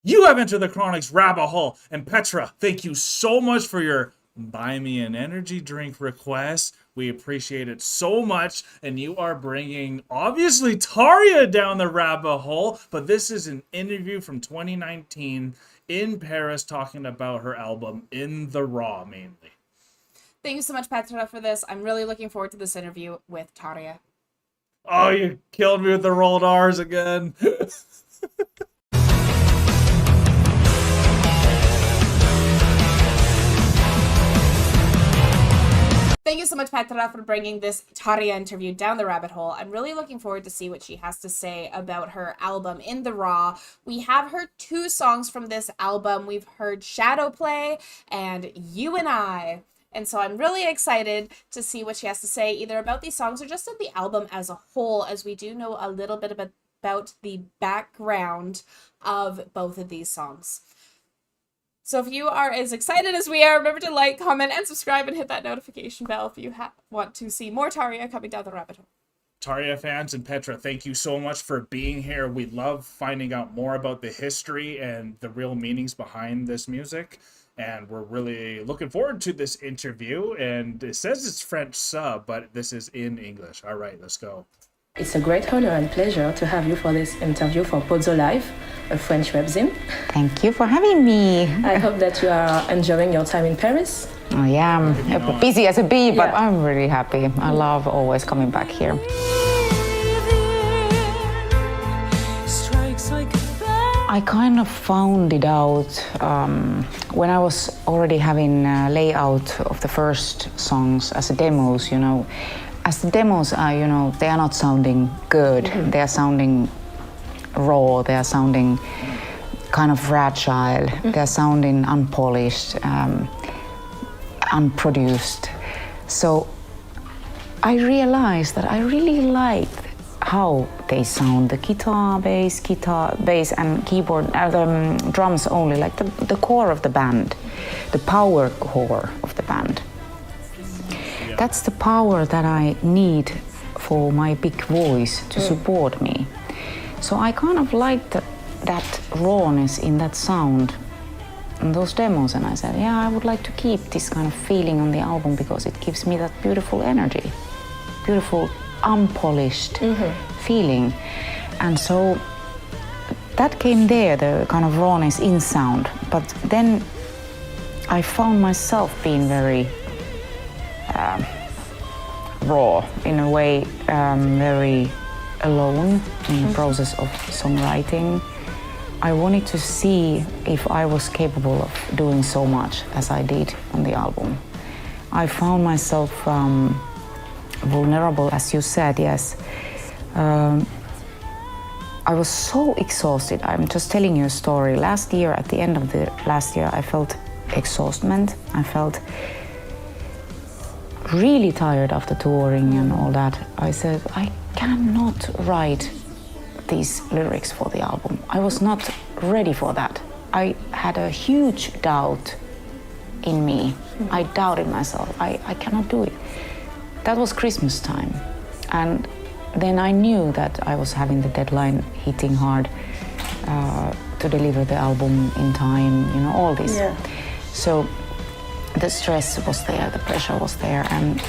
You have entered the Chronic's rabbit hole. And Petra, thank you so much for your buy me an energy drink request. We appreciate it so much. And you are bringing, obviously, Tarja down the rabbit hole. But this is an interview from 2019 in Paris talking about her album In the Raw, mainly. Thank you so much, Petra, for this. I'm really looking forward to this interview with Tarja. Oh, you killed me with the rolled R's again. Thank you so much, Petra, for bringing this Tarja interview down the rabbit hole. I'm really looking forward to see what she has to say about her album In the Raw. We have heard two songs from this album. We've heard Shadow Play and You and I. And so I'm really excited to see what she has to say either about these songs or just of the album as a whole, as we do know a little bit about the background of both of these songs. So if you are as excited as we are, remember to like, comment, and subscribe and hit that notification bell if you want to see more Tarja coming down the rabbit hole. Tarja fans and Petra, thank you so much for being here. We love finding out more about the history and the real meanings behind this music. And we're really looking forward to this interview. And it says it's French sub, but this is in English. All right, let's go. It's a great honor and pleasure to have you for this interview for Pozzo Live, a French webzine. Thank you for having me. I hope that you are enjoying your time in Paris. Oh, yeah, I'm busy as a bee, but I'm really happy. I love always coming back here. I kind of found it out when I was already having a layout of the first songs as a demos, you know. As the demos are, you know, they are not sounding good. Mm-hmm. They are sounding raw. They are sounding kind of fragile. Mm-hmm. They are sounding unpolished, unproduced. So I realized that I really liked how they sound. The guitar, bass, and keyboard, the drums only, like the core of the band, the power core of the band. That's the power that I need for my big voice to support me. So I kind of liked that rawness in that sound and those demos, and I said, yeah, I would like to keep this kind of feeling on the album because it gives me that beautiful energy, beautiful unpolished feeling. And so that came there, the kind of rawness in sound. But then I found myself being very raw, in a way, very alone in the process of songwriting. I wanted to see if I was capable of doing so much as I did on the album. I found myself vulnerable, as you said, yes. I was so exhausted. I'm just telling you a story. Last year, at the end of the last year, I felt exhaustion. I felt really tired after touring and all that. I said, I cannot write these lyrics for the album. I was not ready for that. I had a huge doubt in me. I doubted myself. I cannot do it. That was Christmas time. And then I knew that I was having the deadline hitting hard to deliver the album in time, you know, all this. Yeah. So the stress was there, the pressure was there. And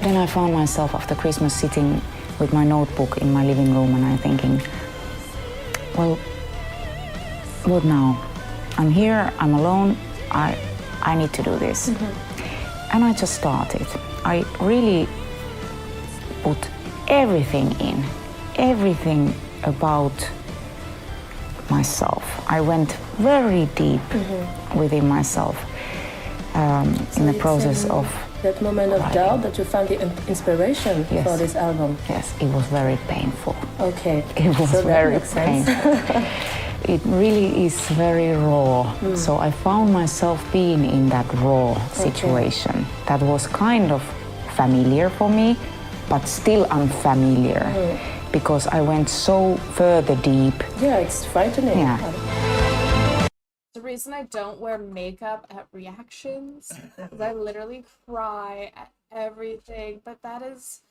then I found myself after Christmas sitting with my notebook in my living room and I'm thinking, well, what now? I'm here, I'm alone, I need to do this. And I just started. I really put everything in, everything about myself. I went very deep within myself in the process of that moment of writing. doubt that you found the inspiration for this album. Yes, it was very painful. Okay. It was so very painful. It really is very raw. So I found myself being in that raw situation that was kind of familiar for me, but still unfamiliar because I went so further deep. Yeah, it's frightening. Yeah. The reason I don't wear makeup at reactions is I literally cry at everything, but that is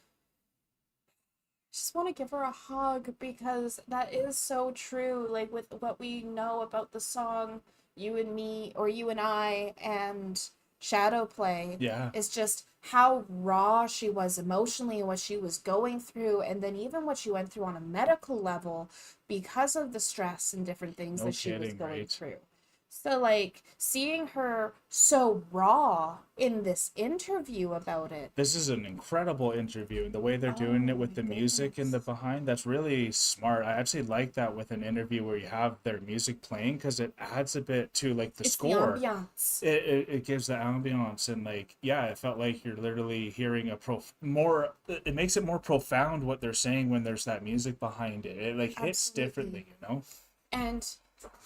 just want to give her a hug because that is so true. Like with what we know about the song You and Me or You and I and Shadow Play Yeah. is just how raw she was emotionally and what she was going through, and then even what she went through on a medical level because of the stress and different things No that she was kidding, going right? through. So like seeing her so raw in this interview about it. This is an incredible interview, and the way they're doing it with the music in the behind, that's really smart. I actually like that with an interview where you have their music playing, because it adds a bit to like the It's score. the ambiance. It gives the ambiance, and like, yeah, it felt like you're literally hearing it makes it more profound what they're saying when there's that music behind it. It like hits Absolutely. differently, you know? And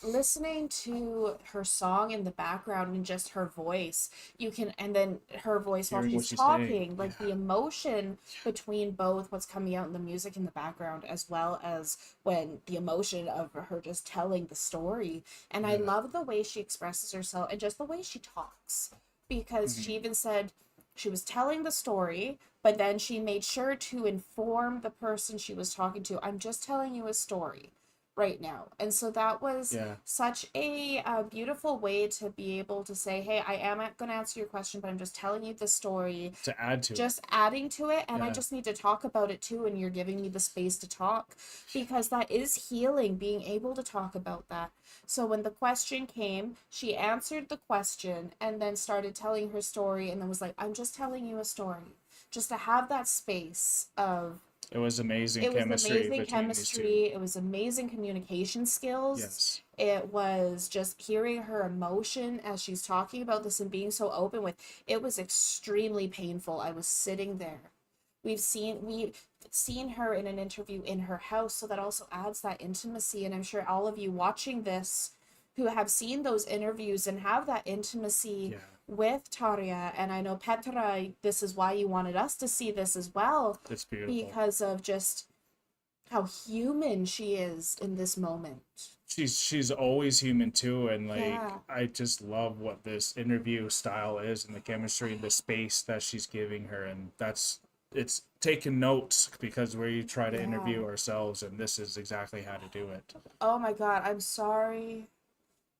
listening to her song in the background and just her voice, and then her voice while Hearing what she's she's saying, talking, like the emotion between both what's coming out in the music in the background as well as when the emotion of her just telling the story. And I love the way she expresses herself and just the way she talks, because she even said she was telling the story, but then she made sure to inform the person she was talking to, I'm just telling you a story right now. And so that was such a beautiful way to be able to say, hey, I am going to answer your question, but I'm just telling you the story, To add to just adding to it, and I just need to talk about it too, and you're giving me the space to talk, because that is healing, being able to talk about that. So when the question came, she answered the question and then started telling her story, and then was like, I'm just telling you a story, just to have that space of it was amazing it was chemistry amazing between chemistry. these two. It was amazing communication skills. Yes. It was just hearing her emotion as she's talking about this and being so open with it. Was extremely painful. I was sitting there. We've seen her in an interview in her house, so that also adds that intimacy. And I'm sure all of you watching this who have seen those interviews and have that intimacy with Tarja, and I know Petra, this is why you wanted us to see this as well. It's beautiful. Because of just how human she is in this moment. She's always human too, and like I just love what this interview style is and the chemistry and the space that she's giving her, and it's taking notes because we try to interview ourselves, and this is exactly how to do it. Oh my god, I'm sorry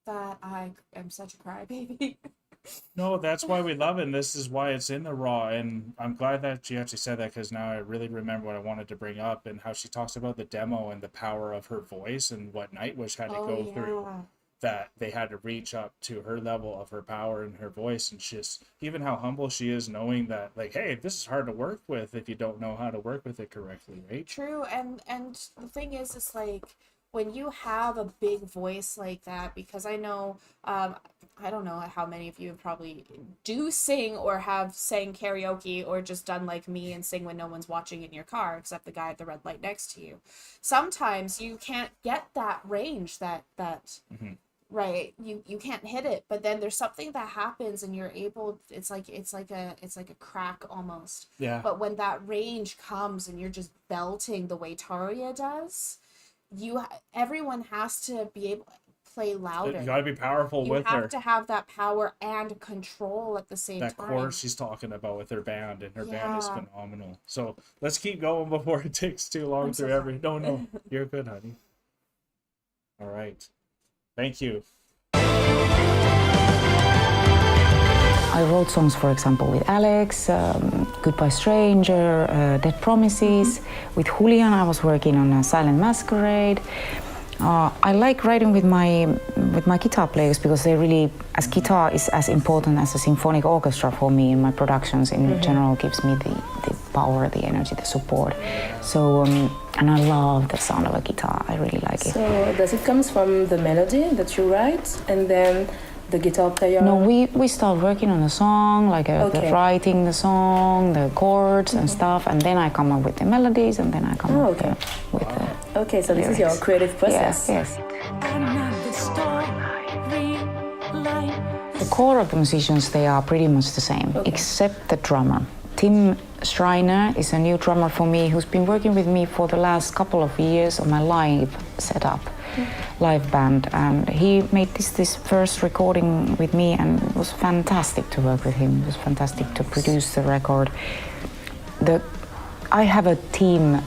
that I am such a crybaby. No, that's why we love it, and this is why it's in the raw, and I'm glad that she actually said that, because now I really remember what I wanted to bring up, and how she talks about the demo and the power of her voice, and what Nightwish had to go through, that they had to reach up to her level of her power and her voice, and just even how humble she is, knowing that, like, hey, this is hard to work with if you don't know how to work with it correctly, right? True, and the thing is, it's like, when you have a big voice like that, because I know, I don't know how many of you probably do sing or have sang karaoke or just done like me and sing when no one's watching in your car except the guy at the red light next to you. Sometimes you can't get that range that right, you can't hit it, but then there's something that happens and you're able, it's like a crack almost. Yeah. But when that range comes and you're just belting the way Tarja does, everyone has to be able to play louder. You gotta be powerful with her. You have to have that power and control at the same time. That chorus she's talking about with her band, and her band is phenomenal. So let's keep going before it takes too long through every. No, you're good, honey. All right, thank you. I wrote songs, for example, with Alex, Goodbye Stranger, Dead Promises. With Julian, I was working on a Silent Masquerade. I like writing with my guitar players because they really, as guitar is as important as a symphonic orchestra for me in my productions in general, gives me the power, the energy, the support. So, and I love the sound of a guitar. I really like it. So does it come from the melody that you write and then the guitar player? No, we start working on the song, like the writing the song, the chords and stuff, and then I come up with the melodies, and then I come up with the Okay, so this is your creative process. Yes. The core of the musicians, they are pretty much the same, except the drummer. Tim Schreiner is a new drummer for me, who's been working with me for the last couple of years on my live setup. Live band, and he made this first recording with me, and it was fantastic to work with him. It was fantastic to produce the record. I have a team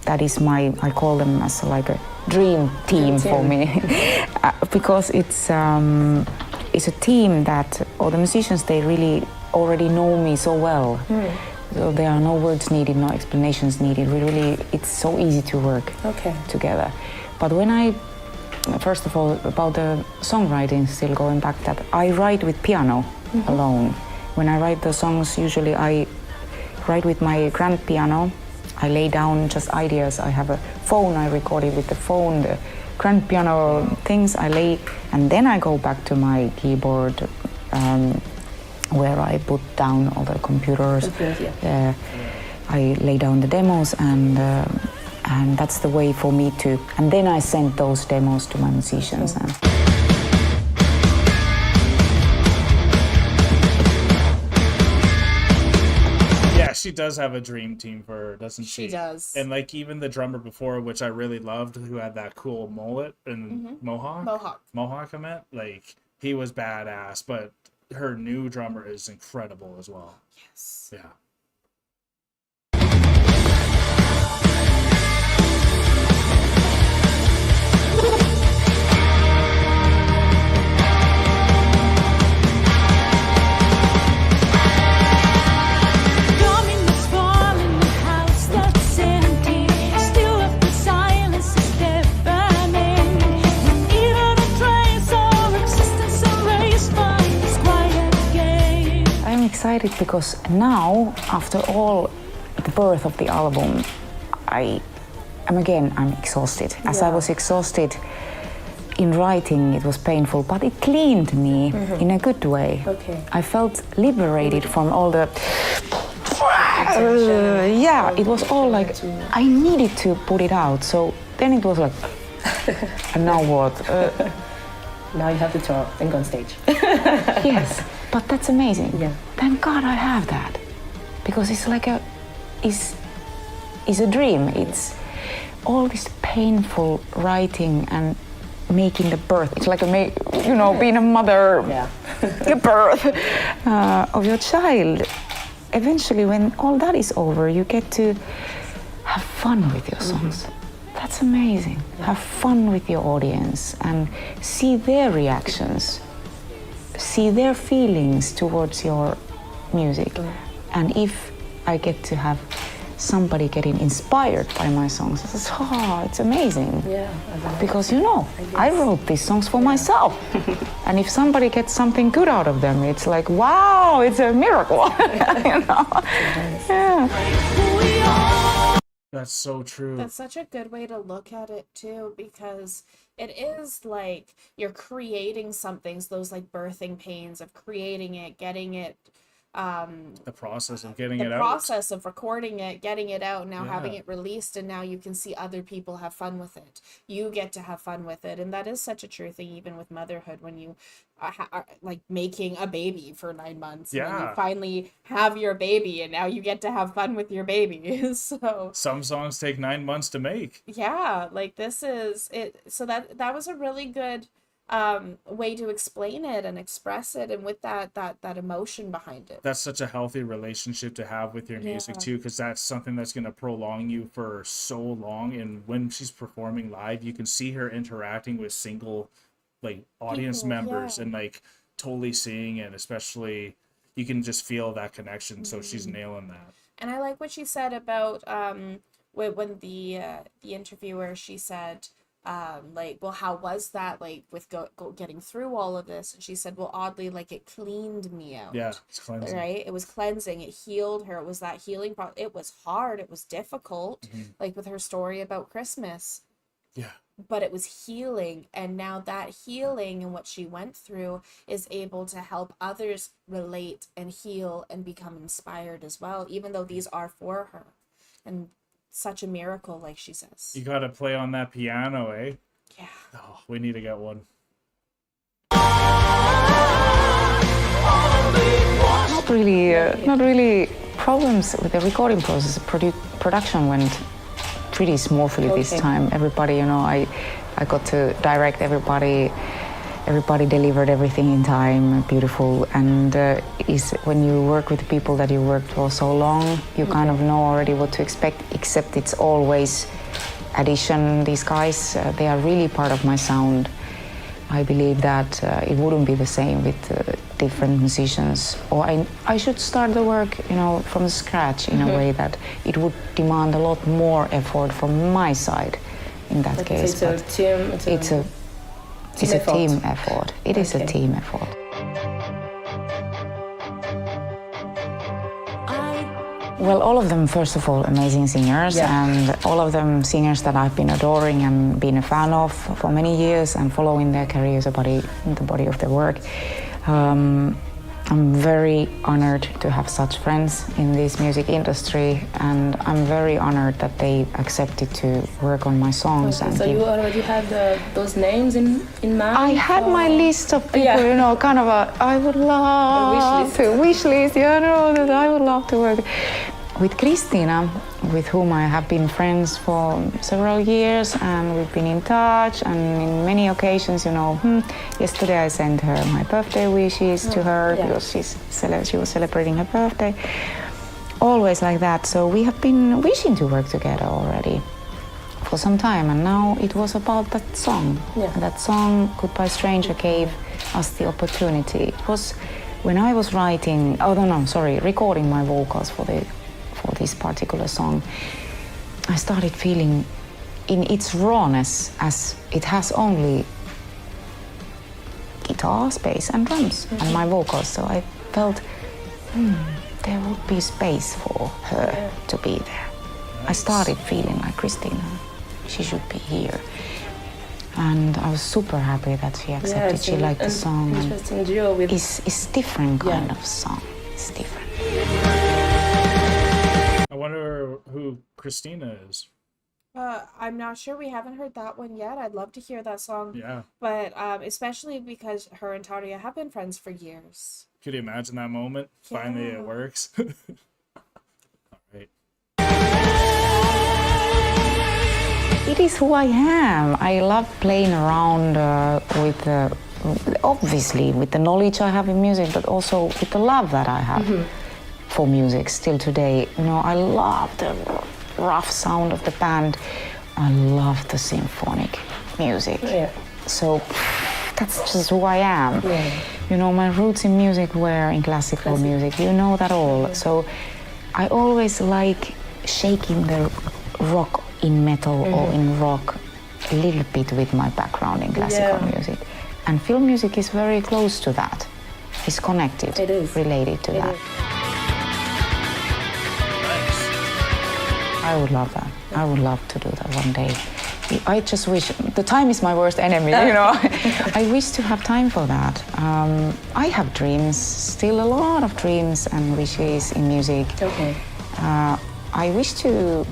that is I call them as like a dream team for me, because it's a team that all the musicians, they really already know me so well. So there are no words needed, no explanations needed. It's so easy to work together. But first of all, about the songwriting, still going back, that I write with piano alone. When I write the songs, usually I write with my grand piano. I lay down just ideas. I have a phone, I record it with the phone, the grand piano things I lay, and then I go back to my keyboard, where I put down all the computers. I lay down the demos, and that's the way for me to. And then I send those demos to my musicians. She does have a dream team for her, doesn't she? She does. And like even the drummer before, which I really loved, who had that cool mullet and mohawk, I meant, like he was badass. But her new drummer is incredible as well. Yes. Yeah. Excited because now, after all the birth of the album, I'm exhausted. As I was exhausted in writing, it was painful, but it cleaned me in a good way. I felt liberated from all the it was all like I needed to put it out. So then it was like, and now what? Now you have to tour and go on stage. Yes, but that's amazing. Yeah. Thank God I have that, because it's like it's a dream. It's all this painful writing and making the birth. It's like being a mother, the birth of your child. Eventually, when all that is over, you get to have fun with your songs. That's amazing. Have fun with your audience and see their reactions, see their feelings towards your music. And if I get to have somebody getting inspired by my songs, it's amazing. Yeah. Because I wrote these songs for myself. And if somebody gets something good out of them, it's like, wow, it's a miracle. Yeah. That's so true. That's such a good way to look at it too, because it is like you're creating something, those like birthing pains of creating it, getting it, the process of getting it out. The process of recording it, getting it out, now having it released, and now you can see other people have fun with it. You get to have fun with it, and that is such a true thing, even with motherhood, when you are like making a baby for 9 months. And then you finally have your baby, and now you get to have fun with your baby. So some songs take 9 months to make. Yeah, like this is it. So that was a really good way to explain it and express it, and with that emotion behind it. That's such a healthy relationship to have with your music too, because that's something that's going to prolong you for so long. And when she's performing live, you can see her interacting with single like audience members and like totally seeing it, especially you can just feel that connection. So she's nailing that. And I like what she said about when the interviewer, she said, like, well, how was that, like, with getting through all of this? And she said, well, oddly, like, it cleaned me out. Yeah, it's cleansing. Right? It was cleansing. It healed her. It was that healing process. It was hard. It was difficult, like with her story about Christmas. Yeah. But it was healing. And now that healing and what she went through is able to help others relate and heal and become inspired as well, even though these are for her. And such a miracle, like she says. You gotta play on that piano, eh? Yeah. Oh, we need to get one. Not really problems with the recording process. Production went pretty smoothly this time. Everybody, I got to direct everybody. everybody delivered everything in time, beautiful. And is when you work with people that you worked for so long, you kind of know already what to expect, except it's always addition. These guys, they are really part of my sound. I believe that it wouldn't be the same with different musicians, or I should start the work, from scratch in a way that it would demand a lot more effort from my side. In that case, it's a team. It's a team effort. It is a team effort. Well, all of them, first of all, amazing singers, and all of them singers that I've been adoring and been a fan of for many years and following their careers, the body of their work. I'm very honored to have such friends in this music industry, and I'm very honored that they accepted to work on my songs. Okay, so you already had those names in mind? I had my list of people, kind of I would love to wish list, that I would love to work with Christina, with whom I have been friends for several years, and we've been in touch, and in many occasions, yesterday I sent her my birthday wishes to her because she was celebrating her birthday. Always like that. So we have been wishing to work together already for some time, and now it was about that song. And that song, Goodbye Stranger, gave us the opportunity. It was when I was recording my vocals for this particular song, I started feeling in its rawness, as it has only guitar, bass and drums and my vocals, so I felt there would be space for her to be there. I started feeling like Christina, she should be here. And I was super happy that she accepted. She liked the song. Interesting duo with... It's different kind of song. It's different. I wonder who Christina is. I'm not sure. We haven't heard that one yet. I'd love to hear that song. Yeah. But especially because her and Tarja have been friends for years. Could you imagine that moment? Yeah. Finally it works. All right. It is who I am. I love playing around with, obviously, with the knowledge I have in music, but also with the love that I have for music still today. I love the rough sound of the band. I love the symphonic music. Yeah. So that's just who I am. Yeah. My roots in music were in classical music. You know that all. So I always like shaking the rock in metal or in rock a little bit with my background in classical music. And film music is very close to that. It's connected, it is. Related to that. I would love that. I would love to do that one day. I just wish, the time is my worst enemy, I wish to have time for that. I have dreams, still a lot of dreams and wishes in music. Okay. I wish to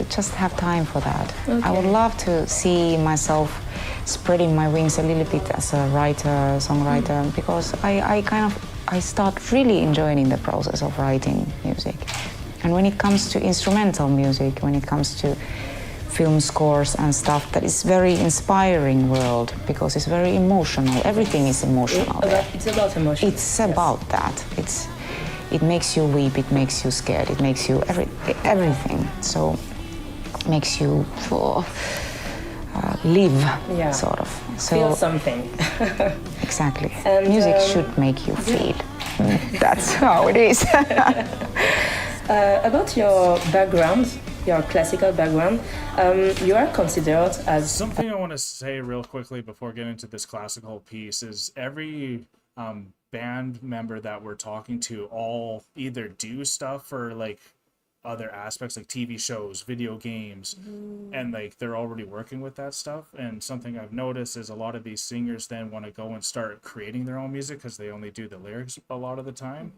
just have time for that. Okay. I would love to see myself spreading my wings a little bit as a writer, songwriter, because I start really enjoying the process of writing music. And when it comes to instrumental music, when it comes to film scores and stuff, that is very inspiring world, because it's very emotional. Everything is emotional. It's about emotion. It's about that. It makes you weep, it makes you scared, it makes you everything. So it makes you live, sort of. So, feel something. Exactly. And music should make you feel. That's how it is. About your background, your classical background, you are considered as... Something I want to say real quickly before getting into this classical piece is every band member that we're talking to all either do stuff for like other aspects like TV shows, video games, and like they're already working with that stuff. And something I've noticed is a lot of these singers then want to go and start creating their own music because they only do the lyrics a lot of the time.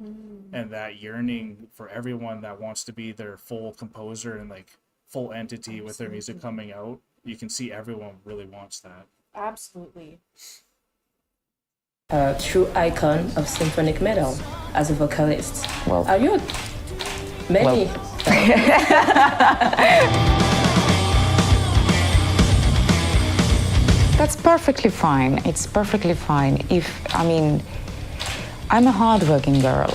And that yearning for everyone that wants to be their full composer and like full entity with their music coming out, you can see everyone really wants that. Absolutely. A true icon of symphonic metal as a vocalist. Well, are you? Maybe. Well. That's perfectly fine. It's perfectly fine. I'm a hardworking girl.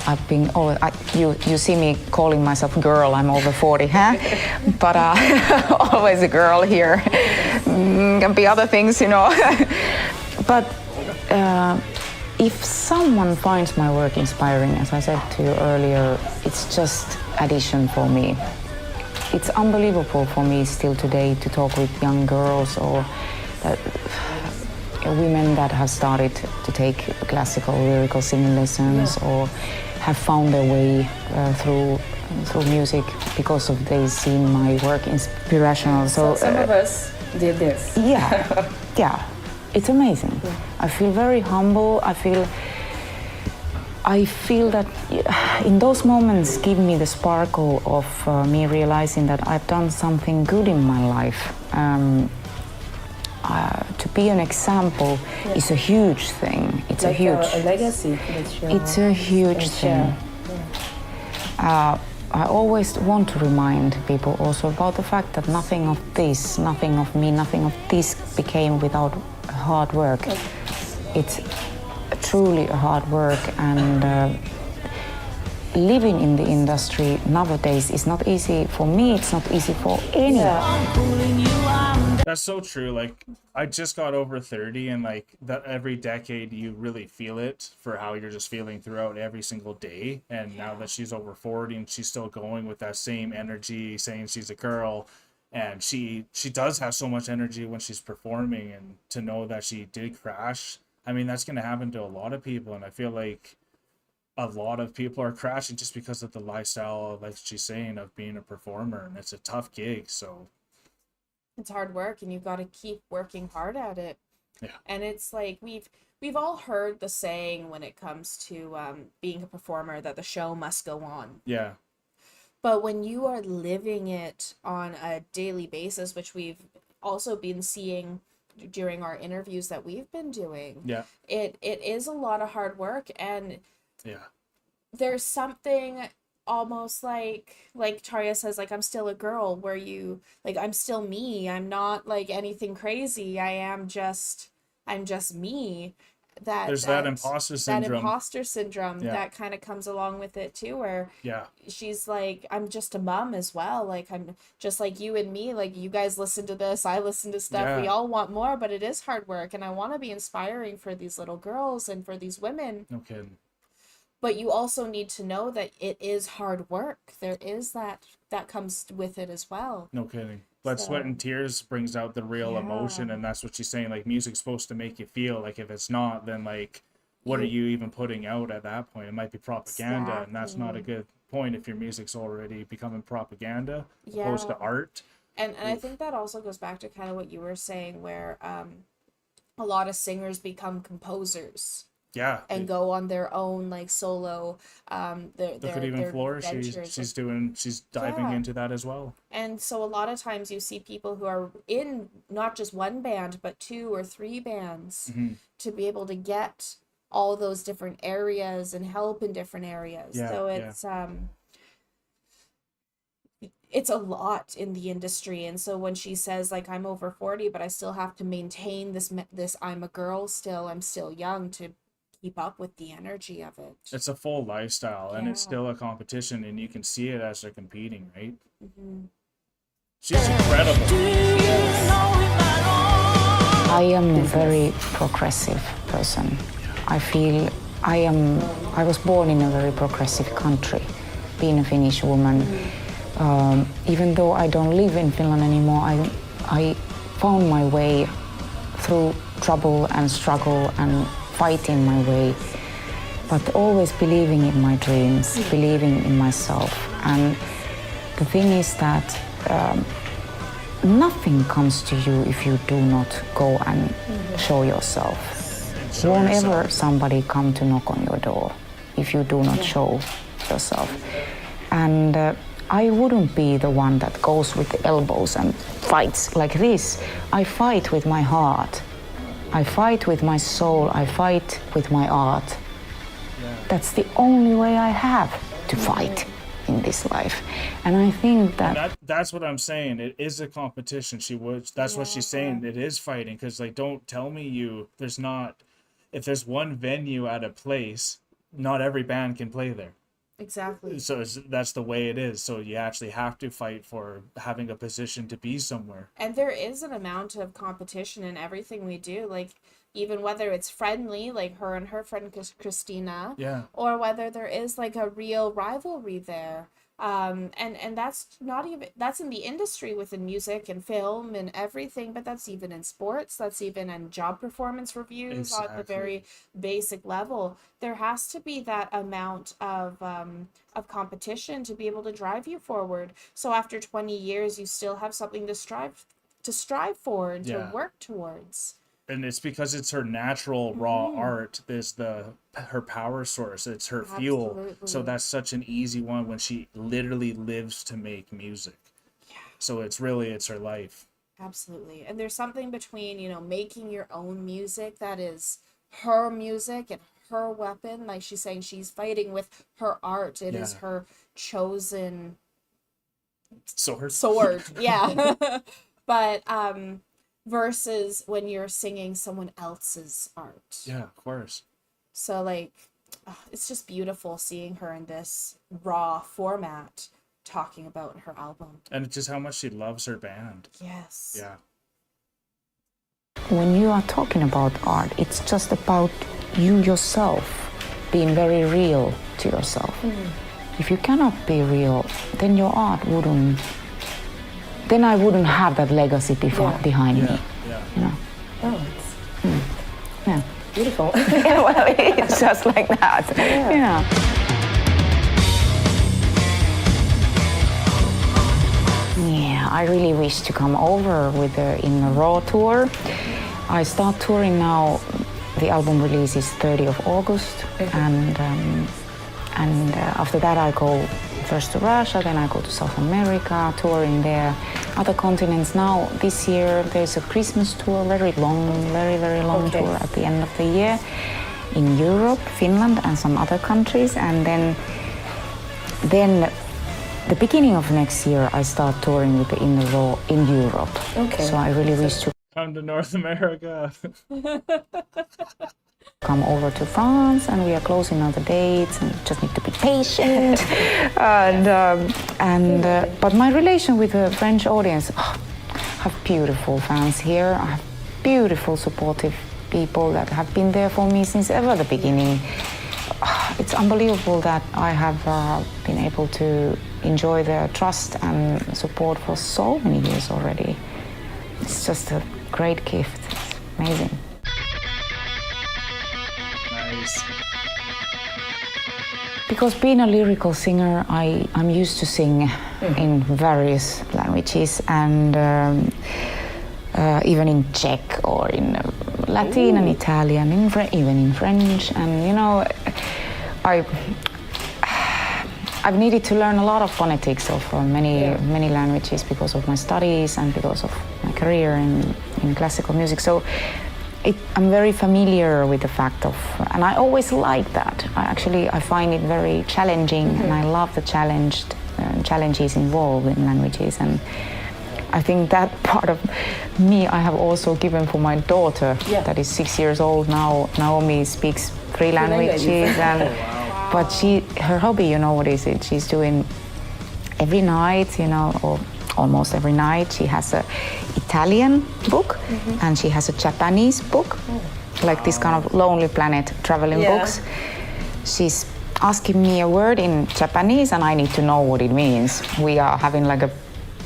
You see me calling myself girl. I'm over 40, huh? But always a girl here. Can be other things, But if someone finds my work inspiring, as I said to you earlier, it's just addition for me. It's unbelievable for me still today to talk with young girls or women that have started to take classical lyrical singing lessons or have found their way through music because of they seen my work inspirational. So some of us did this. Yeah, it's amazing. Yeah. I feel very humble. I feel that in those moments give me the sparkle of me realizing that I've done something good in my life. To be an example is a huge thing. It's like a legacy. It's a huge thing. Yeah. I always want to remind people also about the fact that nothing of this, nothing of me, nothing of this became without hard work. It's truly a hard work, and living in the industry nowadays is not easy for me. It's not easy for anyone. That's so true. Like, I just got over 30, and like that every decade you really feel it for how you're just feeling throughout every single day. And now that she's over 40 and she's still going with that same energy, saying she's a girl, and she does have so much energy when she's performing, and to know that she did crash, I mean, that's going to happen to a lot of people. And I feel like a lot of people are crashing just because of the lifestyle, like she's saying, of being a performer, and it's a tough gig. So it's hard work, and you've got to keep working hard at it. Yeah. And it's like we've all heard the saying when it comes to being a performer that the show must go on. Yeah. But when you are living it on a daily basis, which we've also been seeing during our interviews that we've been doing, it is a lot of hard work, and there's something almost like Tarja says, like, I'm still a girl, where you like, I'm still me. I'm not like anything crazy. I'm just me. There's that imposter syndrome. That kind of comes along with it too, where she's like, I'm just a mom as well. Like, I'm just like you and me. Like, you guys listen to this, I listen to stuff. We all want more, but it is hard work, and I want to be inspiring for these little girls and for these women. No kidding. But you also need to know that it is hard work. There is that comes with it as well. No kidding. Blood, sweat, and tears brings out the real emotion, and that's what she's saying. Like, music's supposed to make you feel. Like, if it's not, then like, what are you even putting out at that point? It might be propaganda, and that's not a good point if your music's already becoming propaganda opposed to art. And I think that also goes back to kind of what you were saying, where a lot of singers become composers. Yeah, and go on their own like solo. Look at even Flora. She's diving into that as well. And so a lot of times you see people who are in not just one band but 2 or 3 bands to be able to get all those different areas and help in different areas. So it's a lot in the industry. And so when she says like, I'm over 40 but I still have to maintain this I'm a girl still, I'm still young, to keep up with the energy of it. It's a full lifestyle, and it's still a competition, and you can see it as they're competing, right? She's incredible. I am a very progressive person. I feel I was born in a very progressive country, being a Finnish woman. Even though I don't live in Finland anymore, I found my way through trouble and struggle and fighting my way, but always believing in my dreams, believing in myself. And the thing is that nothing comes to you if you do not go and show yourself. Won't ever somebody come to knock on your door if you do not show yourself. And I wouldn't be the one that goes with the elbows and fights like this. I fight with my heart. I fight with my soul, I fight with my art. That's the only way I have to fight, in this life. And I think that, That's what I'm saying. It is a competition. That's what she's saying. It is fighting, because like, don't tell me if there's one venue at a place, not every band can play there. Exactly. So that's the way it is. So you actually have to fight for having a position to be somewhere. And there is an amount of competition in everything we do, like even whether it's friendly, like her and her friend Christina, Yeah. or whether there is like a real rivalry there. And that's not even, that's in the industry within music and film and everything, but that's even in sports, that's even in job performance reviews on the very basic level. There has to be that amount of competition to be able to drive you forward. So after 20 years, you still have something to strive for and to work towards. And it's because it's her natural raw art. There's her power source. It's her fuel. Absolutely. So that's such an easy one when she literally lives to make music. Yeah. So it's her life. Absolutely. And there's something between, making your own music that is her music and her weapon. Like she's saying, she's fighting with her art. It is her chosen sword. Yeah. But versus when you're singing someone else's art. Yeah, of course. So like, it's just beautiful seeing her in this raw format talking about her album. And just how much she loves her band. Yes. Yeah. when you are talking about art, it's just about you yourself being very real to yourself. If you cannot be real, then your art wouldn't. Then I wouldn't have that legacy behind me. Yeah. You know. Oh, Yeah. beautiful. Yeah, well, it's just like that. Yeah. Yeah, I really wish to come over with in a raw tour. I start touring now. The album release is 30th of August, and after that I go first to Russia, then I go to South America, touring there, other continents. Now this year there's a Christmas tour, very long tour at the end of the year in Europe, Finland, and some other countries, and then the beginning of next year I start touring with the Inner Raw in Europe. Okay. So I really wish to Come to North America. come over to France, and we are closing all the dates, and just need to be patient. But my relation with the French audience, I have beautiful fans here. I have beautiful, supportive people that have been there for me since ever the beginning. It's unbelievable that I have been able to enjoy their trust and support for so many years already. It's just a great gift. It's amazing. Nice. Because being a lyrical singer, I'm used to sing in various languages, and even in Czech or in Latin and Italian, even in French. And you know, I've needed to learn a lot of phonetics of many languages because of my studies and because of my career in classical music. So I'm very familiar with the fact of, and I always like that. I find it very challenging, and I love the challenges involved in languages. And I think that part of me I have also given for my daughter that is 6 years old now. Naomi speaks 3 languages, and but her hobby, you know what is it? She's doing every night, you know, or almost every night. She has a Italian book and she has a Japanese book, like this kind of Lonely Planet traveling books. She's asking me a word in Japanese and I need to know what it means. We are having like a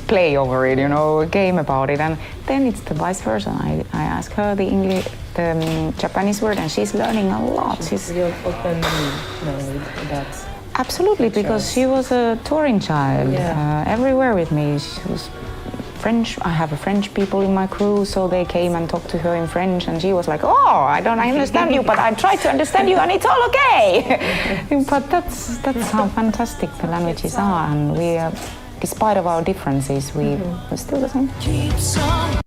play over it, you know, a game about it, and then it's the vice versa. I ask her the Japanese word, and she's learning a lot. She's real open with that. Absolutely, because she was a touring child everywhere with me. She was French. I have French people in my crew, so they came and talked to her in French, and she was like, "Oh, I understand you, but I try to understand you, and it's all okay." But that's how fantastic the languages are, and we. Despite of our differences, we're still the same.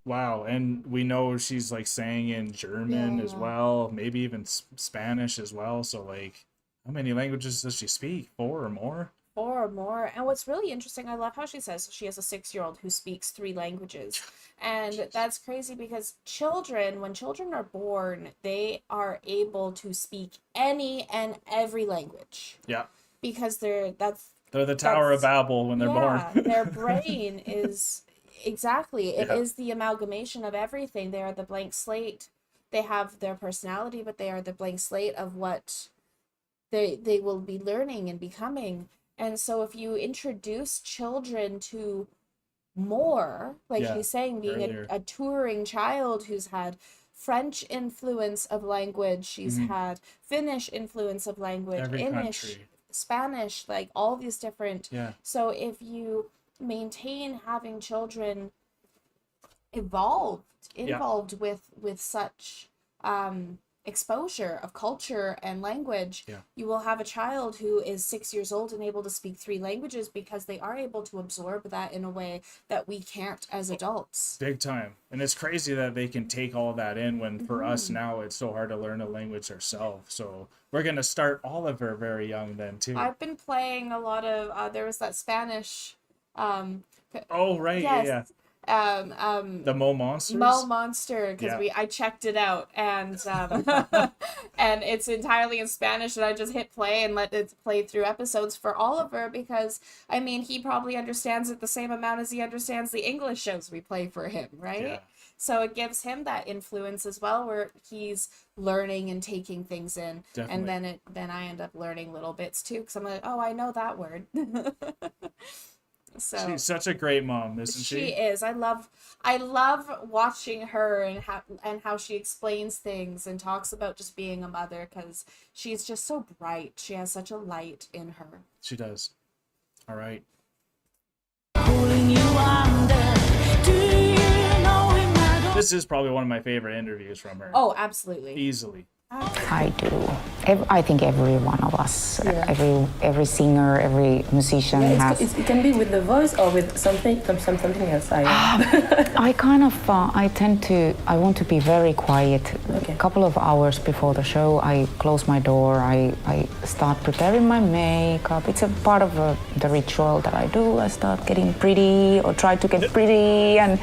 Wow, and we know she's like sang in German as well, maybe even Spanish as well. So like, how many languages does she speak? 4 or more? or more. And what's really interesting, I love how she says she has a 6-year-old who speaks 3 languages. And that's crazy because when children are born, they are able to speak any and every language. Yeah. Because they're the Tower of Babel when they're born. Their brain is exactly. It Yeah. is the amalgamation of everything. They are the blank slate. They have their personality, but they are the blank slate of what they will be learning and becoming. And so if you introduce children to more, like Yeah, she's saying, being earlier. a touring child who's had French influence of language, she's had Finnish influence of language, Every English, country. Spanish, like all these different. Yeah. So if you maintain having children involved with such exposure of culture and language, you will have a child who is 6 years old and able to speak 3 languages because they are able to absorb that in a way that we can't as adults. Big time. And it's crazy that they can take all that in when for us now it's so hard to learn a language ourselves. So we're going to start Oliver very young then too. I've been playing a lot of there was that Spanish Oh, right. yes. Yeah. The Mo Monsters? Mo Monster, because Yeah. I checked it out, and and it's entirely in Spanish, and I just hit play and let it play through episodes for Oliver, because I mean he probably understands it the same amount as he understands the English shows we play for him, right? Yeah. So it gives him that influence as well, where he's learning and taking things in. Definitely. And then I end up learning little bits too, because I'm like, oh, I know that word. So She's such a great mom, isn't she? she is. I love watching her and how she explains things and talks about just being a mother, because she's just so bright. She has such a light in her. She does. All right. This is probably one of my favorite interviews from her. Oh, absolutely. Easily. I do. I think every one of us, every singer, every musician has. It can be with the voice or with something else. I want to be very quiet. Okay. A couple of hours before the show, I close my door. I start preparing my makeup. It's a part of the ritual that I do. I start getting pretty, or try to get pretty, and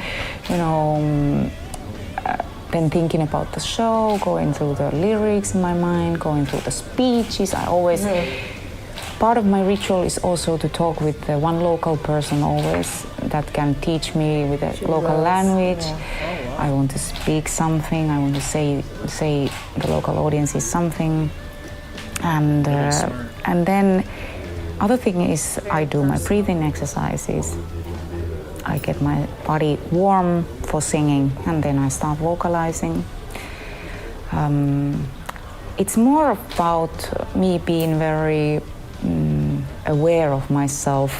then thinking about the show, going through the lyrics in my mind, going through the speeches. I always, part of my ritual is also to talk with one local person always that can teach me with a local language. Oh, wow. I want to speak something, I want to say the local audience is something. And then other thing is I do my breathing exercises. I get my body warm for singing, and then I start vocalizing. It's more about me being very aware of myself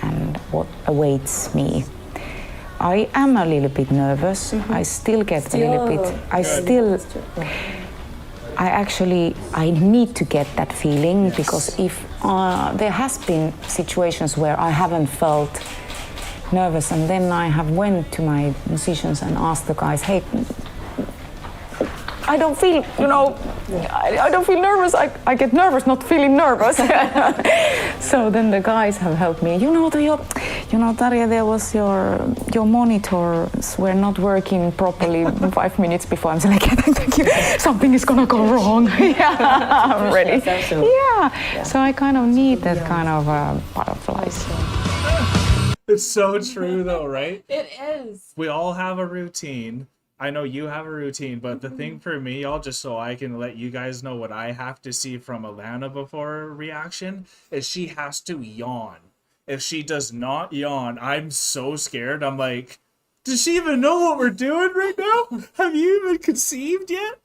and what awaits me. I am a little bit nervous. I still get a little bit. I need to get that feeling, because if there has been situations where I haven't felt nervous, and then I have went to my musicians and asked the guys, hey, I don't feel, I don't feel nervous. I get nervous not feeling nervous. So then the guys have helped me. Tarja, there was your monitors were not working properly 5 minutes before. I'm like, thank you. Something is gonna go wrong. Yeah, I'm ready. Yeah. So I kind of need that kind of butterflies. It's so true though, right? It is. We all have a routine. I know you have a routine, but the thing for me, y'all, just so I can let you guys know what I have to see from Alanna before a reaction, is she has to yawn. If she does not yawn, I'm so scared. I'm like, does she even know what we're doing right now? Have you even conceived yet?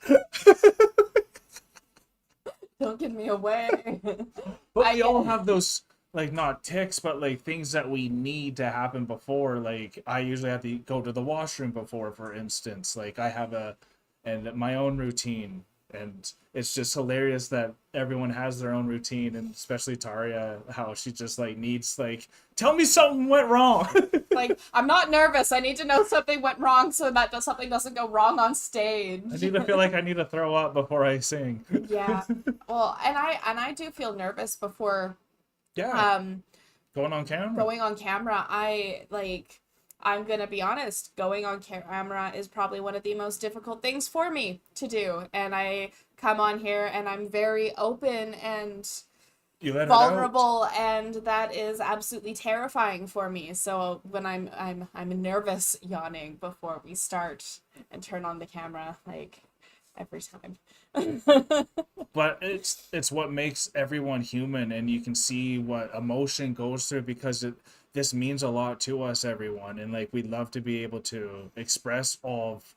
Don't give me away. But we all have those, like, not tics, but like things that we need to happen before. Like, I usually have to go to the washroom before, for instance. Like, I have my own routine, and it's just hilarious that everyone has their own routine, and especially Tarja, how she just like needs, like, tell me something went wrong. Like, I'm not nervous. I need to know something went wrong so that something doesn't go wrong on stage. I need to feel like I need to throw up before I sing. Yeah. Well, and I do feel nervous before Yeah. Going on camera. Going on camera, I'm gonna be honest, going on camera is probably one of the most difficult things for me to do. And I come on here and I'm very open and vulnerable, and that is absolutely terrifying for me. So when I'm nervous yawning before we start and turn on the camera, like every time. But it's what makes everyone human, and you can see what emotion goes through, because this means a lot to us, everyone, and like we'd love to be able to express all of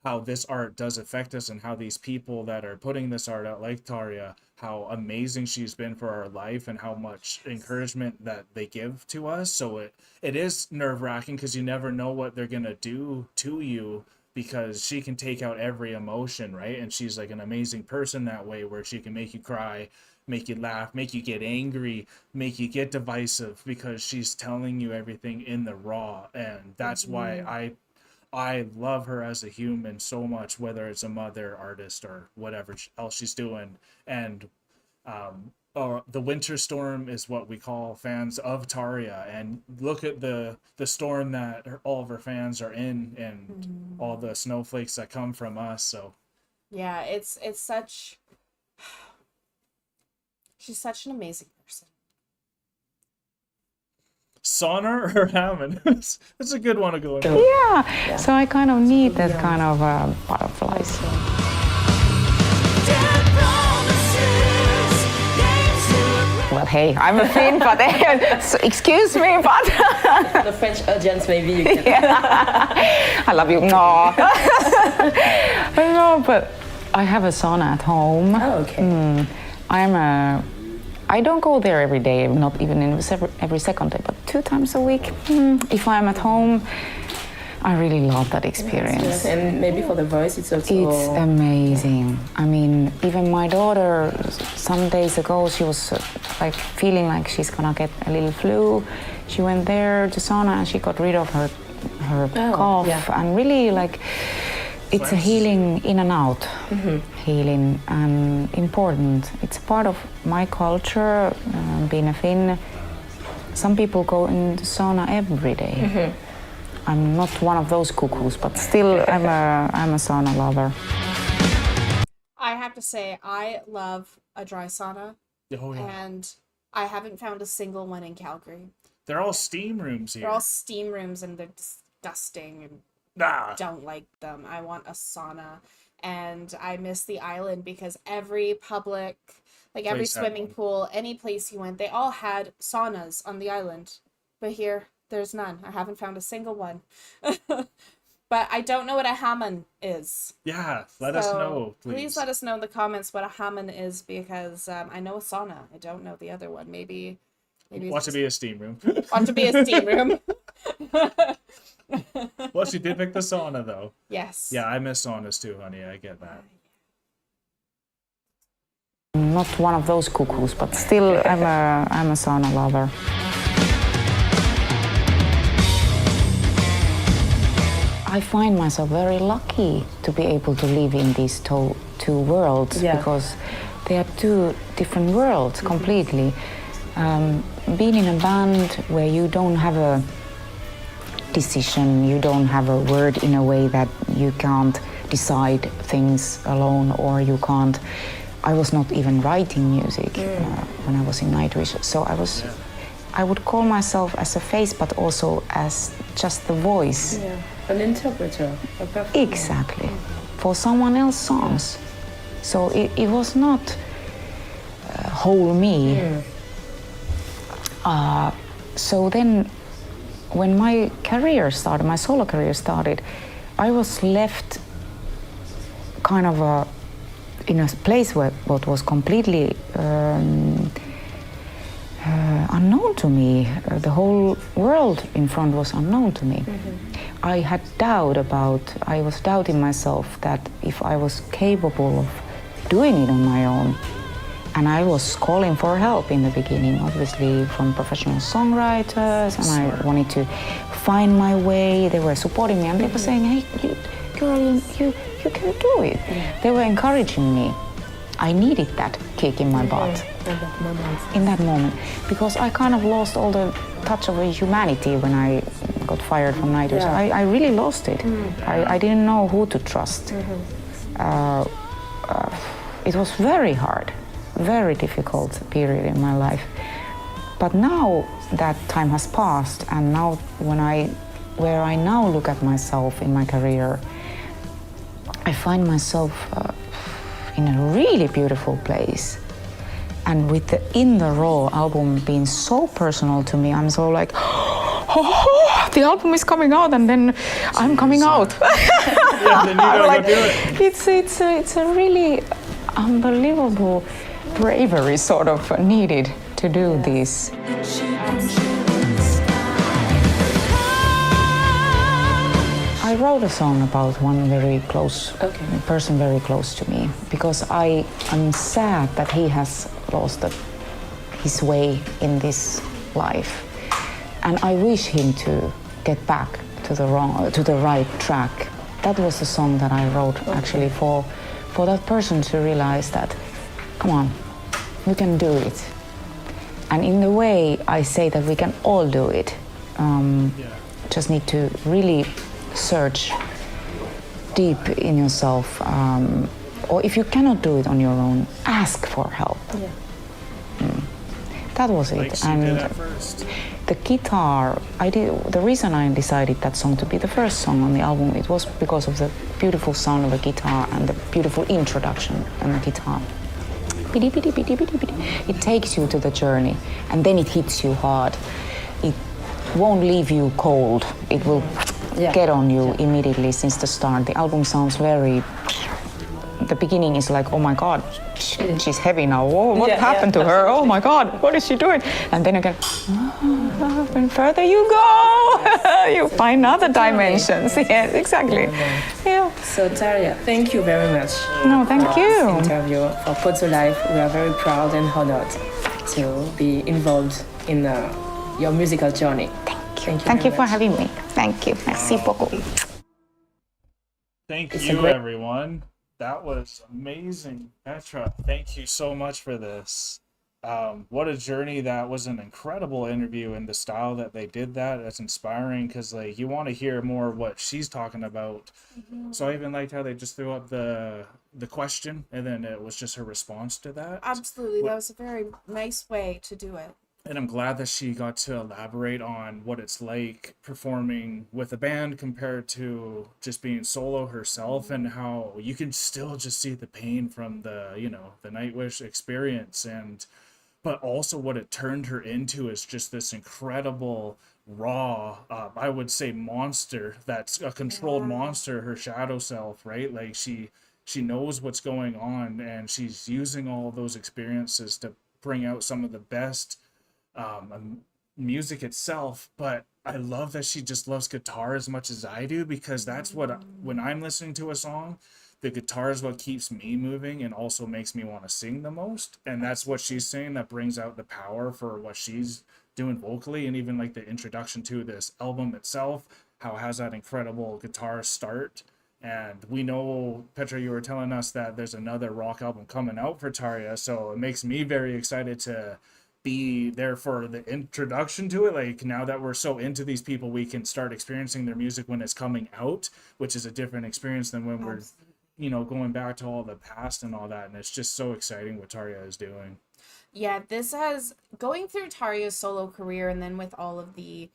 how this art does affect us, and how these people that are putting this art out, like Tarja, how amazing she's been for our life, and how much encouragement that they give to us. So it is nerve-wracking, because you never know what they're gonna do to you, because she can take out every emotion, right? And she's like an amazing person that way, where she can make you cry, make you laugh, make you get angry, make you get divisive, because she's telling you everything in the raw. And that's why I love her as a human so much, whether it's a mother, artist, or whatever else she's doing. And the winter storm is what we call fans of Tarja, and look at the storm that all of her fans are in, and all the snowflakes that come from us. So yeah, it's such, she's such an amazing person. Sauna or Hammond? That's a good one to go into. Yeah. So I kind of need that kind of butterflies. Well, hey, I'm a Finn, but so, excuse me, but The French audience, maybe you can. yeah. I love you. No. No, but I have a sauna at home. Oh, okay. I don't go there every day, not even every second day, but 2 times a week. If I'm at home, I really love that experience. Yes, and maybe for the voice, it's also... It's amazing. I mean, even my daughter, some days ago, she was like feeling like she's gonna get a little flu. She went there to sauna and she got rid of her cough. Yeah. And really, like, it's a healing in and out. Healing and important. It's part of my culture, being a Finn. Some people go into sauna every day. I'm not one of those cuckoos, but still I'm a sauna lover. I have to say, I love a dry sauna. Oh, yeah. And I haven't found a single one in Calgary. They're all steam rooms here. They're all steam rooms and they're disgusting and don't like them. I want a sauna. And I miss the island, because every public, like every swimming pool, any place you went, they all had saunas on the island. But here, there's none. I haven't found a single one. But I don't know what a hammam is. Yeah, let us know, please. Please let us know in the comments what a hammam is, because I know a sauna. I don't know the other one. Maybe Want to be a steam room. Want to be a steam room. Well, she did pick the sauna, though. Yes. Yeah, I miss saunas too, honey. I get that. I'm not one of those cuckoos, but still I'm a sauna lover. I find myself very lucky to be able to live in these two worlds, because they are 2 different worlds completely. Being in a band where you don't have a decision, you don't have a word in a way that you can't decide things alone, or you can't. I was not even writing music when I was in Nightwish, so I would call myself as a face, but also as just the voice. Yeah. An interpreter. Exactly. For someone else's songs. So it was not whole me. So then when my solo career started, I was left kind of in a place where what was completely unknown to me. The whole world in front was unknown to me. I was doubting myself that if I was capable of doing it on my own. And I was calling for help in the beginning, obviously from professional songwriters, and I wanted to find my way. They were supporting me, and they were saying, "Hey, girl, you can do it." They were encouraging me. I needed that kick in my butt in that moment, because I kind of lost all the touch of humanity when I got fired from Nightwish. I really lost it. I didn't know who to trust. It was very hard, very difficult period in my life. But now that time has passed, and now where I now look at myself in my career, I find myself in a really beautiful place. And with the In the Raw album being so personal to me, I'm so like, oh, the album is coming out, and then I'm coming out. Yeah, then you gotta go do it. It's a really unbelievable bravery sort of needed to do this. I wrote a song about one very close person, very close to me, because I'm sad that he has lost his way in this life, and I wish him to get back to the right track. That was the song that I wrote actually for that person to realize that, come on, you can do it. And in the way I say that we can all do it. Just need to really search deep in yourself, or if you cannot do it on your own, ask for help. That was it. Like she did at first. The guitar, the reason I decided that song to be the first song on the album, it was because of the beautiful sound of the guitar and the beautiful introduction on the guitar. It takes you to the journey, and then it hits you hard. It won't leave you cold. It will get on you immediately since the start. The album sounds very... The beginning is like, oh my God, she's heavy now. Whoa, what happened to her? Oh my God, what is she doing? And then again, and further you go, you find other dimensions. Yes, exactly. Yeah. So Tarja, thank you very much. No, thank for you. This interview for Pozzo Life. We are very proud and honored to be involved in your musical journey. Thank you for having me. Thank you. Merci beaucoup. Thank you, everyone. That was amazing. Petra, thank you so much for this. What a journey. That was an incredible interview, and the style that they did that's inspiring, because like you want to hear more of what she's talking about. So I even liked how they just threw up the question, and then it was just her response to that. Absolutely. That was a very nice way to do it. And I'm glad that she got to elaborate on what it's like performing with a band compared to just being solo herself, and how you can still just see the pain from the Nightwish experience, but also what it turned her into is just this incredible raw, I would say, monster. That's a controlled monster, her shadow self, right? Like she knows what's going on, and she's using all those experiences to bring out some of the best music itself. But I love that she just loves guitar as much as I do, because that's what when I'm listening to a song, the guitar is what keeps me moving and also makes me want to sing the most. And that's what she's saying that brings out the power for what she's doing vocally. And even like the introduction to this album itself, how it has that incredible guitar start. And we know, Petra, you were telling us that there's another rock album coming out for Tarja, so it makes me very excited to be there for the introduction to it. Like, now that we're so into these people, we can start experiencing their music when it's coming out, which is a different experience than when we're going back to all the past and all that. And it's just so exciting what Tarja is doing. Yeah, this has, going through Tarja's solo career and then with all of the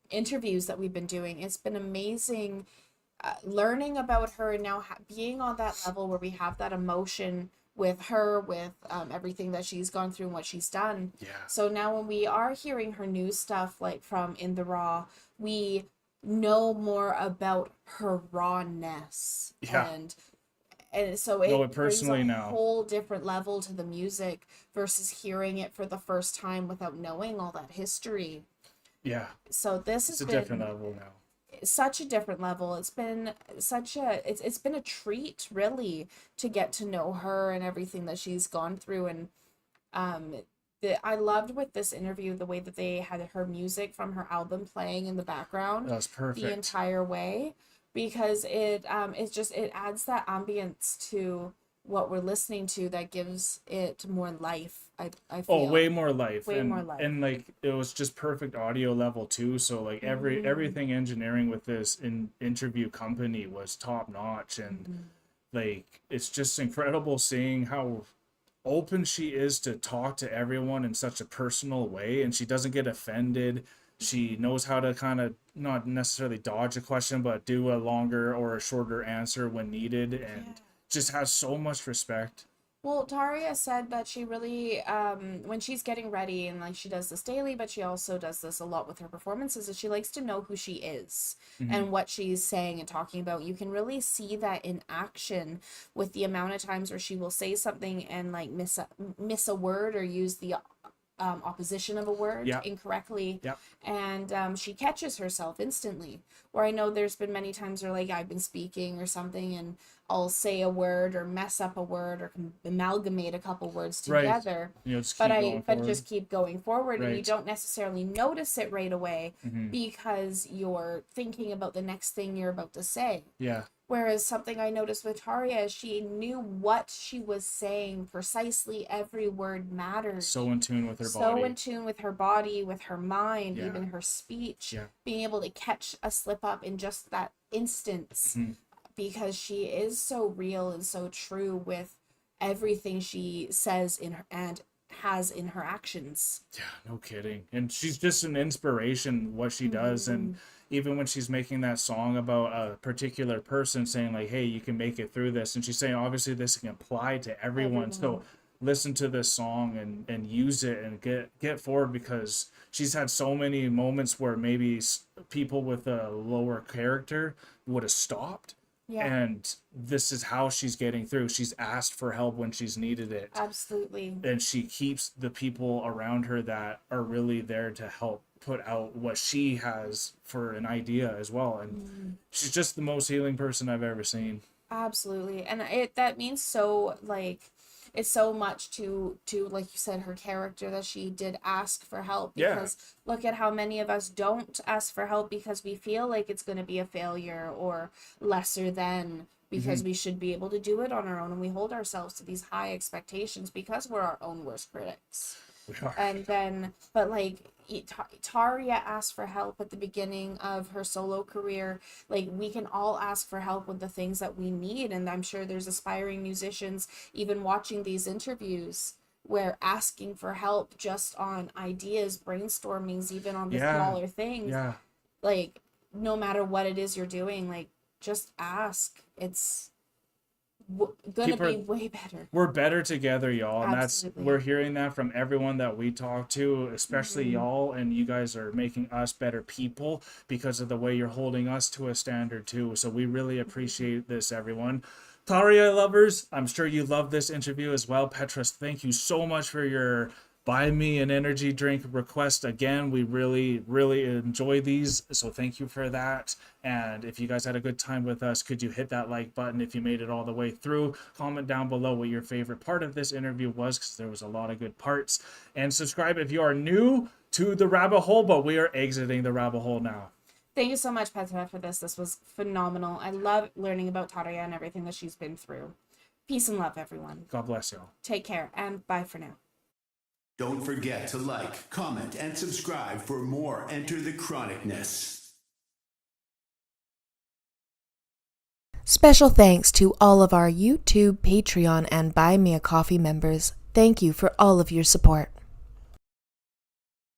interviews that we've been doing, it's been amazing learning about her, and now being on that level where we have that emotion with her, with everything that she's gone through and what she's done. Yeah. So now when we are hearing her new stuff, like from In the Raw, we know more about her rawness. Yeah. And so it personally brings a now. whole different level to the music versus hearing it for the first time without knowing all that history. Yeah. So this has been a different level now. Such a different level. It's been it's been a treat, really, to get to know her and everything that she's gone through. And I loved with this interview the way that they had her music from her album playing in the background. That was perfect. The entire way, because it adds that ambience to what we're listening to that gives it more life. I Oh, feel way more life. Way more life. And like it was just perfect audio level too. So like everything engineering with this interview company was top notch, and like it's just incredible seeing how open she is to talk to everyone in such a personal way, and she doesn't get offended. She knows how to kind of not necessarily dodge a question, but do a longer or a shorter answer when needed, and just has so much respect. Well, Tarja said that she really, when she's getting ready, and like she does this daily, but she also does this a lot with her performances, is she likes to know who she is and what she's saying and talking about. You can really see that in action with the amount of times where she will say something and like miss a word or use the opposition of a word incorrectly, and she catches herself instantly. Where I know there's been many times where like I've been speaking or something and I'll say a word or mess up a word or amalgamate a couple words together, just keep going forward, and you don't necessarily notice it right away because you're thinking about the next thing you're about to say. Whereas something I noticed with Tarja is she knew what she was saying precisely. Every word mattered. So in tune with her body. So in tune with her body, with her mind, even her speech. Being able to catch a slip up in just that instance. Because she is so real and so true with everything she says in her and has in her actions. Yeah, no kidding. And she's just an inspiration, what she does. And even when she's making that song about a particular person, saying like, hey, you can make it through this, and she's saying obviously this can apply to everyone. So listen to this song and use it and get forward, because she's had so many moments where maybe people with a lower character would have stopped. And this is how she's getting through. She's asked for help when she's needed it. Absolutely. And she keeps the people around her that are really there to help put out what she has for an idea as well. And she's just the most healing person I've ever seen. Absolutely. And that means so, like, it's so much to like you said, her character, that she did ask for help, because look at how many of us don't ask for help because we feel like it's going to be a failure or lesser than, because we should be able to do it on our own, and we hold ourselves to these high expectations because we're our own worst critics. We are. And then, but like Tarja asked for help at the beginning of her solo career. Like, we can all ask for help with the things that we need, and I'm sure there's aspiring musicians even watching these interviews where asking for help just on ideas, brainstormings, even on the smaller things. Like, no matter what it is you're doing, like, just ask. It's gonna be way better. We're better together, y'all. And Absolutely. we're hearing that from everyone that we talk to, especially y'all, and you guys are making us better people because of the way you're holding us to a standard too. So we really appreciate this, everyone. Tarja lovers, I'm sure you love this interview as well. Petras, thank you so much for your buy me an energy drink request. Again, we really enjoy these, so thank you for that. And if you guys had a good time with us, could you hit that like button if you made it all the way through? Comment down below what your favorite part of this interview was, because there was a lot of good parts. And subscribe if you are new to the rabbit hole, but we are exiting the rabbit hole now. Thank you so much, Petra, for this. This was phenomenal. I love learning about Tarja and everything that she's been through. Peace and love, everyone. God bless y'all. Take care, and bye for now. Don't forget to like, comment, and subscribe for more Enter the Chronicness. Special thanks to all of our YouTube, Patreon, and Buy Me a Coffee members. Thank you for all of your support.